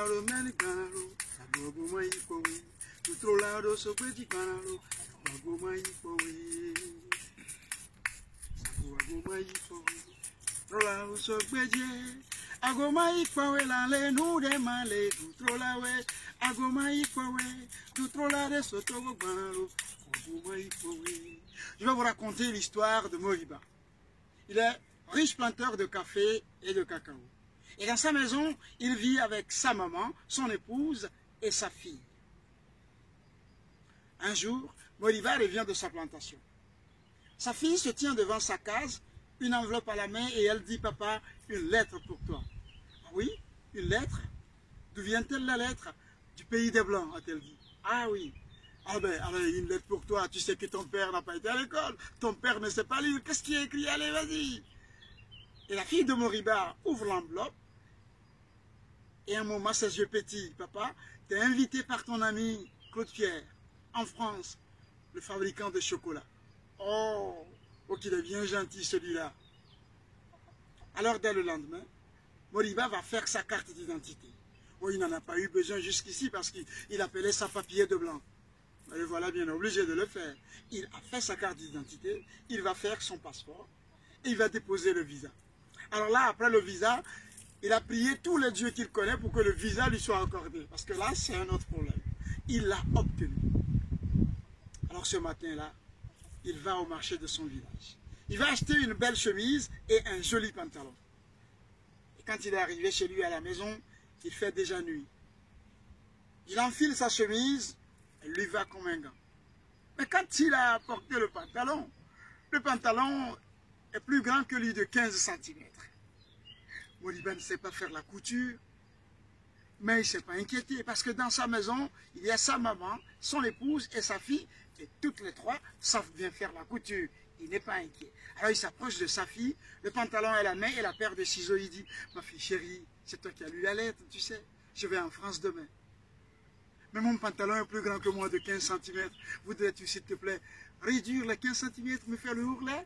lado meni kanalo, agogo mai powi. Outro lado sobredi kanalo, agogo mai powi. Agogo mai powi. Outro lado sobredi, agogo mai powi la le nude male. Outro lado, agogo mai powi. Outro lado sotogo kanalo, agogo mai powi. Je vais vous raconter l'histoire de Moriba. Il est riche planteur de café et de cacao. Et dans sa maison, il vit avec sa maman, son épouse et sa fille. Un jour, Moriba revient de sa plantation. Sa fille se tient devant sa case, une enveloppe à la main, et elle dit « Papa, une lettre pour toi. » Ah oui, une lettre? D'où vient-elle la lettre? Du pays des Blancs, a-t-elle dit. Ah oui. Ah ben, allez, une lettre pour toi. Tu sais que ton père n'a pas été à l'école. Ton père ne sait pas lire. Qu'est-ce qui est écrit? Allez, vas-y. Et la fille de Moriba ouvre l'enveloppe. Et un moment, ses yeux pétillent. Papa, t'es invité par ton ami Claude Pierre, en France, le fabricant de chocolat. Oh, qu'il est bien gentil celui-là. Alors, dès le lendemain, Moriba va faire sa carte d'identité. Oh, il n'en a pas eu besoin jusqu'ici parce qu'il appelait ça papier de blanc. Et voilà, bien obligé de le faire. Il a fait sa carte d'identité, il va faire son passeport et il va déposer le visa. Alors là, après le visa, il a prié tous les dieux qu'il connaît pour que le visa lui soit accordé. Parce que là, c'est un autre problème. Il l'a obtenu. Alors ce matin-là, il va au marché de son village. Il va acheter une belle chemise et un joli pantalon. Et quand il est arrivé chez lui à la maison, il fait déjà nuit. Il enfile sa chemise, elle lui va comme un gant. Mais quand il a porté le pantalon est plus grand que lui de 15 cm. Moriba ne sait pas faire la couture, mais il ne s'est pas inquiété parce que dans sa maison, il y a sa maman, son épouse et sa fille, et toutes les trois savent bien faire la couture. Il n'est pas inquiet. Alors il s'approche de sa fille, le pantalon à la main et la paire de ciseaux. Il dit, ma fille chérie, c'est toi qui as lu la lettre, tu sais, je vais en France demain. Mais mon pantalon est plus grand que moi de 15 cm. Voudrais-tu, s'il te plaît, réduire les 15 cm, me faire le ourlet?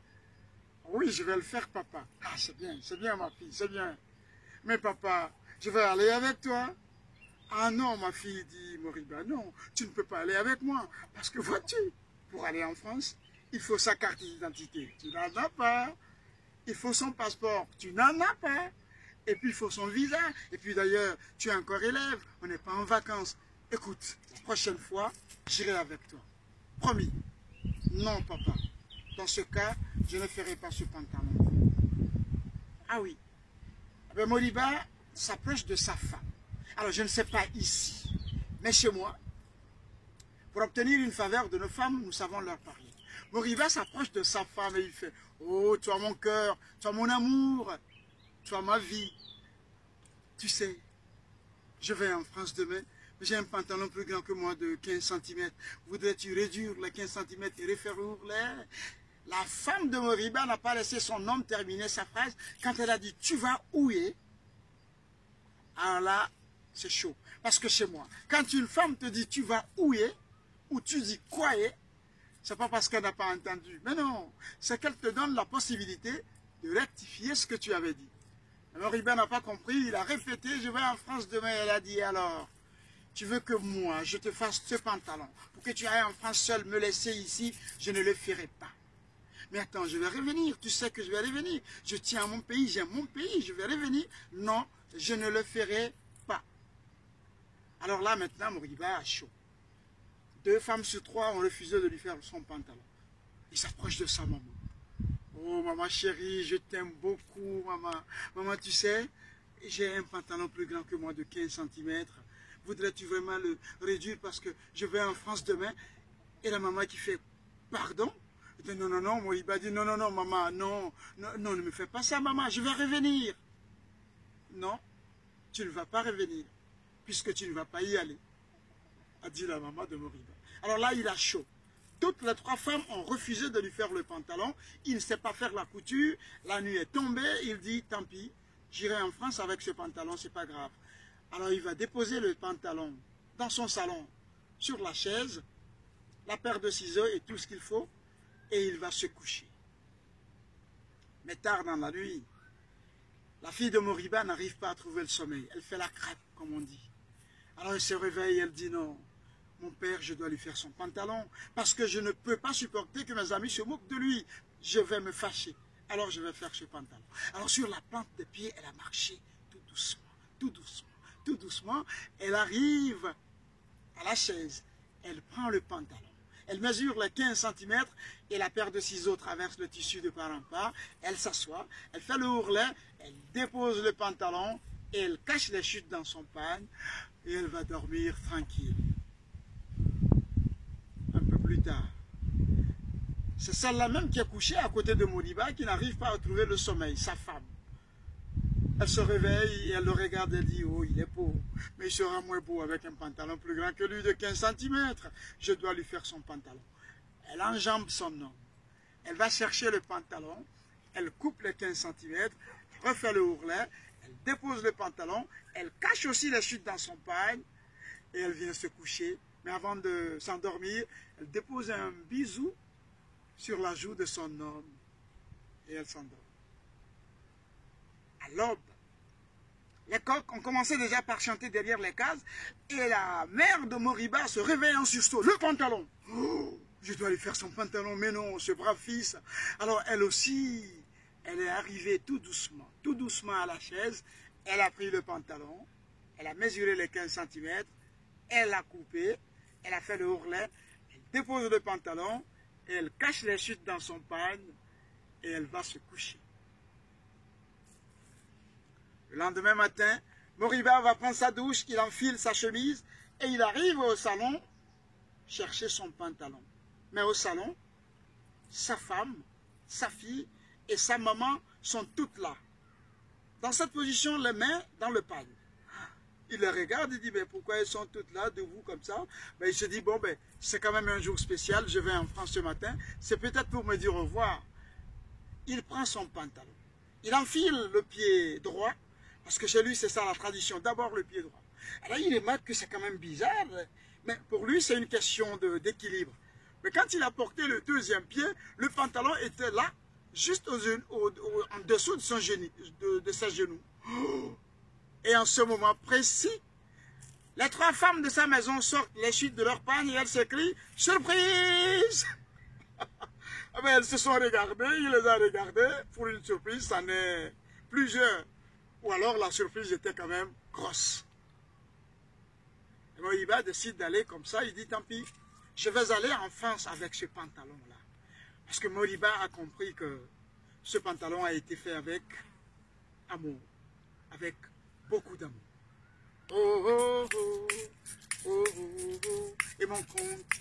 Oui, je vais le faire, papa. Ah, c'est bien, ma fille, c'est bien. Mais papa, je vais aller avec toi. Ah non, ma fille, dit Moriba, non, tu ne peux pas aller avec moi. Parce que vois-tu, pour aller en France, il faut sa carte d'identité. Tu n'en as pas. Il faut son passeport. Tu n'en as pas. Et puis il faut son visa. Et puis d'ailleurs, tu es encore élève. On n'est pas en vacances. Écoute, la prochaine fois, j'irai avec toi. Promis. Non, papa. Dans ce cas, je ne ferai pas ce pantalon. Ah oui. Ben, Moriba s'approche de sa femme. Alors, je ne sais pas ici, mais chez moi, pour obtenir une faveur de nos femmes, nous savons leur parler. Moriba s'approche de sa femme et il fait « Oh, toi mon cœur, toi mon amour, toi ma vie. Tu sais, je vais en France demain. J'ai un pantalon plus grand que moi de 15 cm. Voudrais-tu réduire les 15 cm et refaire l'ourlet? » La femme de Moriba n'a pas laissé son homme terminer sa phrase. Quand elle a dit « Tu vas ouiller ?» Alors là, c'est chaud. Parce que chez moi, quand une femme te dit « Tu vas ouiller » ou tu dis « Quoi ?» c'est pas parce qu'elle n'a pas entendu. Mais non, c'est qu'elle te donne la possibilité de rectifier ce que tu avais dit. Moriba n'a pas compris, il a répété « Je vais en France demain » elle a dit « Alors, tu veux que moi, je te fasse ce pantalon pour que tu ailles en France seul me laisser ici, je ne le ferai pas. Mais attends, je vais revenir, tu sais que je vais revenir. Je tiens à mon pays, j'aime mon pays, je vais revenir. Non, je ne le ferai pas. » Alors là, maintenant, Moriba a chaud. 2 femmes sur 3 ont refusé de lui faire son pantalon. Il s'approche de sa maman. « Oh, maman chérie, je t'aime beaucoup, maman. Maman, tu sais, j'ai un pantalon plus grand que moi de 15 cm. Voudrais-tu vraiment le réduire parce que je vais en France demain? » Et la maman qui fait « Pardon ?» Il dit « Non, non, non. » Moriba dit « Non, non, non, maman, non, non, non, ne me fais pas ça, maman, je vais revenir. » Non, tu ne vas pas revenir, puisque tu ne vas pas y aller, a dit la maman de Moriba. Alors là, il a chaud. Toutes les 3 femmes ont refusé de lui faire le pantalon. Il ne sait pas faire la couture. La nuit est tombée. Il dit, tant pis, j'irai en France avec ce pantalon, c'est pas grave. Alors il va déposer le pantalon dans son salon, sur la chaise, la paire de ciseaux et tout ce qu'il faut, et il va se coucher. Mais tard dans la nuit, la fille de Moriba n'arrive pas à trouver le sommeil. Elle fait la crêpe, comme on dit. Alors elle se réveille et elle dit non. Mon père, je dois lui faire son pantalon parce que je ne peux pas supporter que mes amis se moquent de lui. Je vais me fâcher. Alors je vais faire ce pantalon. Alors sur la plante des pieds, elle a marché tout doucement, tout doucement, tout doucement. Elle arrive à la chaise. Elle prend le pantalon. Elle mesure les 15 cm et la paire de ciseaux traverse le tissu de part en part. Elle s'assoit, elle fait le ourlet, elle dépose le pantalon et elle cache les chutes dans son pagne et elle va dormir tranquille. Un peu plus tard, c'est celle-là même qui est couchée à côté de Moriba qui n'arrive pas à trouver le sommeil, sa femme. Elle se réveille et elle le regarde et dit, oh, il est beau, mais il sera moins beau avec un pantalon plus grand que lui de 15 cm. Je dois lui faire son pantalon. Elle enjambe son homme. Elle va chercher le pantalon, elle coupe les 15 cm, refait le ourlet, elle dépose le pantalon, elle cache aussi les chutes dans son pagne et elle vient se coucher. Mais avant de s'endormir, elle dépose un bisou sur la joue de son homme et elle s'endort. À l'aube, les coqs ont commencé déjà par chanter derrière les cases et la mère de Moriba se réveille en sursaut. Le pantalon! Oh, je dois lui faire son pantalon, mais non, ce brave fils. Alors elle aussi, elle est arrivée tout doucement à la chaise. Elle a pris le pantalon, elle a mesuré les 15 cm, elle l'a coupé, elle a fait le ourlet, elle dépose le pantalon, et elle cache les chutes dans son pagne et elle va se coucher. Le lendemain matin, Moriba va prendre sa douche, il enfile sa chemise et il arrive au salon chercher son pantalon. Mais au salon, sa femme, sa fille et sa maman sont toutes là. Dans cette position, les mains dans le pagne. Il les regarde et dit, mais pourquoi elles sont toutes là, debout comme ça? Ben, il se dit, bon, ben, c'est quand même un jour spécial, je vais en France ce matin, c'est peut-être pour me dire au revoir. Il prend son pantalon, il enfile le pied droit, parce que chez lui, c'est ça la tradition, d'abord le pied droit. Alors il remarque que c'est quand même bizarre, mais pour lui, c'est une question d'équilibre. Mais quand il a porté le deuxième pied, le pantalon était là, juste en dessous de ses genoux. Et en ce moment précis, les trois femmes de sa maison sortent les chutes de leur pagne et elles s'écrient « Surprise !» Elles se sont regardées, il les a regardées. Pour une surprise, ça n'est plusieurs. Ou alors la surprise était quand même grosse. Et Moriba décide d'aller comme ça, il dit « Tant pis, je vais aller en France avec ce pantalon-là. » Parce que Moriba a compris que ce pantalon a été fait avec amour, avec beaucoup d'amour. Oh, oh, oh, oh, oh, oh, et mon compte